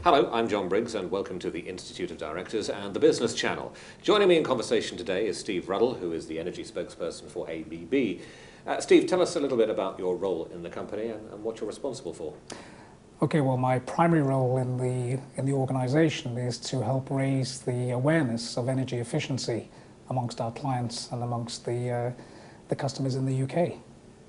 Hello, I'm John Briggs and welcome to the Institute of Directors and the Business Channel. Joining me in conversation today is Steve Ruddle, who is the energy spokesperson for ABB. Steve, tell us a little bit about your role in the company and what you're responsible for. Okay, well, my primary role in the organisation is to help raise the awareness of energy efficiency amongst our clients and amongst the customers in the UK.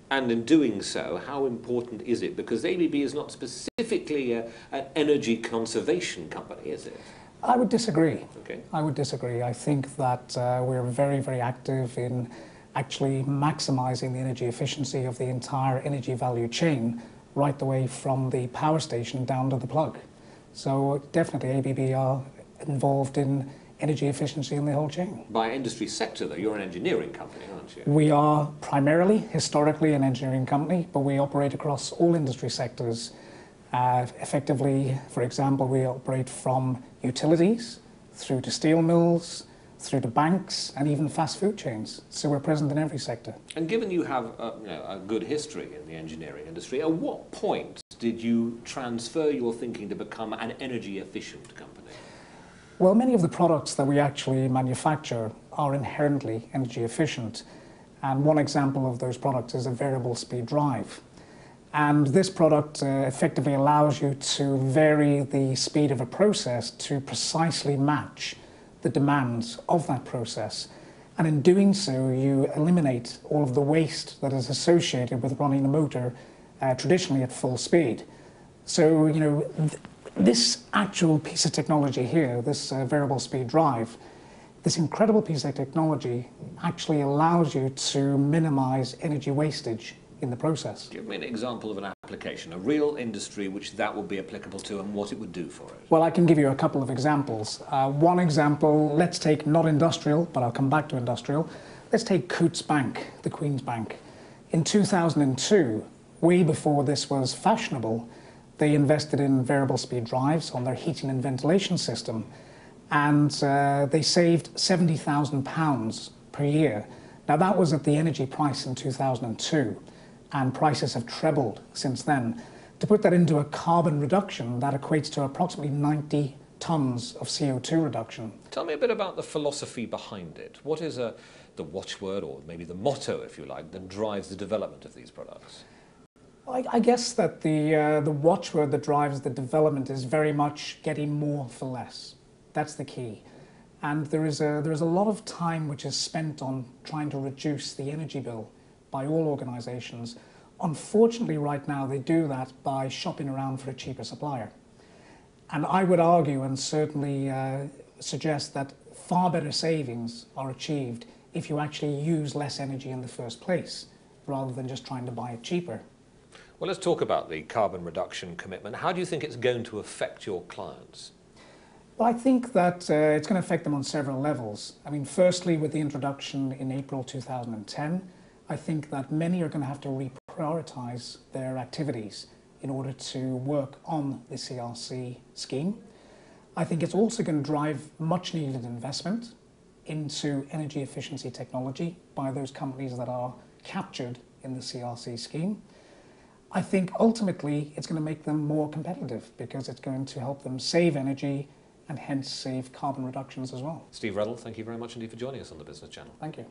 And in doing so, how important is it? Because ABB is not specifically an energy conservation company, is it? I would disagree. Okay. I would disagree. I think that we're very, very active in actually maximising the energy efficiency of the entire energy value chain, right the way from the power station down to the plug. So definitely ABB are involved in energy efficiency in the whole chain. By industry sector, though, you're an engineering company, aren't you? We are primarily, historically, an engineering company, but we operate across all industry sectors. Effectively, for example, we operate from utilities through to steel mills, through to banks, and even fast food chains. So we're present in every sector. And given you have a good history in the engineering industry, at what point did you transfer your thinking to become an energy efficient company? Well, many of the products that we actually manufacture are inherently energy efficient. And one example of those products is a variable speed drive. And this product effectively allows you to vary the speed of a process to precisely match the demands of that process. And in doing so, you eliminate all of the waste that is associated with running the motor traditionally at full speed. So, this actual piece of technology here, this variable speed drive, this incredible piece of technology actually allows you to minimize energy wastage in the process. Give me an example of an application, a real industry which that would be applicable to and what it would do for it. Well, I can give you a couple of examples. One example, let's take not industrial, but I'll come back to industrial. Let's take Coutts Bank, the Queen's Bank. In 2002, way before this was fashionable, they invested in variable speed drives on their heating and ventilation system, and they saved £70,000 per year. Now that was at the energy price in 2002, and prices have trebled since then. To put that into a carbon reduction, that equates to approximately 90 tons of CO2 reduction. Tell me a bit about the philosophy behind it. What is the watchword, or maybe the motto, if you like, that drives the development of these products? I guess that the watchword that drives the development is very much getting more for less. That's the key. And there is a lot of time which is spent on trying to reduce the energy bill by all organisations. Unfortunately, right now, they do that by shopping around for a cheaper supplier. And I would argue and certainly suggest that far better savings are achieved if you actually use less energy in the first place, rather than just trying to buy it cheaper. Well, let's talk about the carbon reduction commitment. How do you think it's going to affect your clients? Well, I think that it's going to affect them on several levels. I mean, firstly, with the introduction in April 2010, I think that many are going to have to reprioritise their activities in order to work on the CRC scheme. I think it's also going to drive much needed investment into energy efficiency technology by those companies that are captured in the CRC scheme. I think ultimately it's going to make them more competitive because it's going to help them save energy and hence save carbon reductions as well. Steve Ruddle, thank you very much indeed for joining us on the Business Channel. Thank you.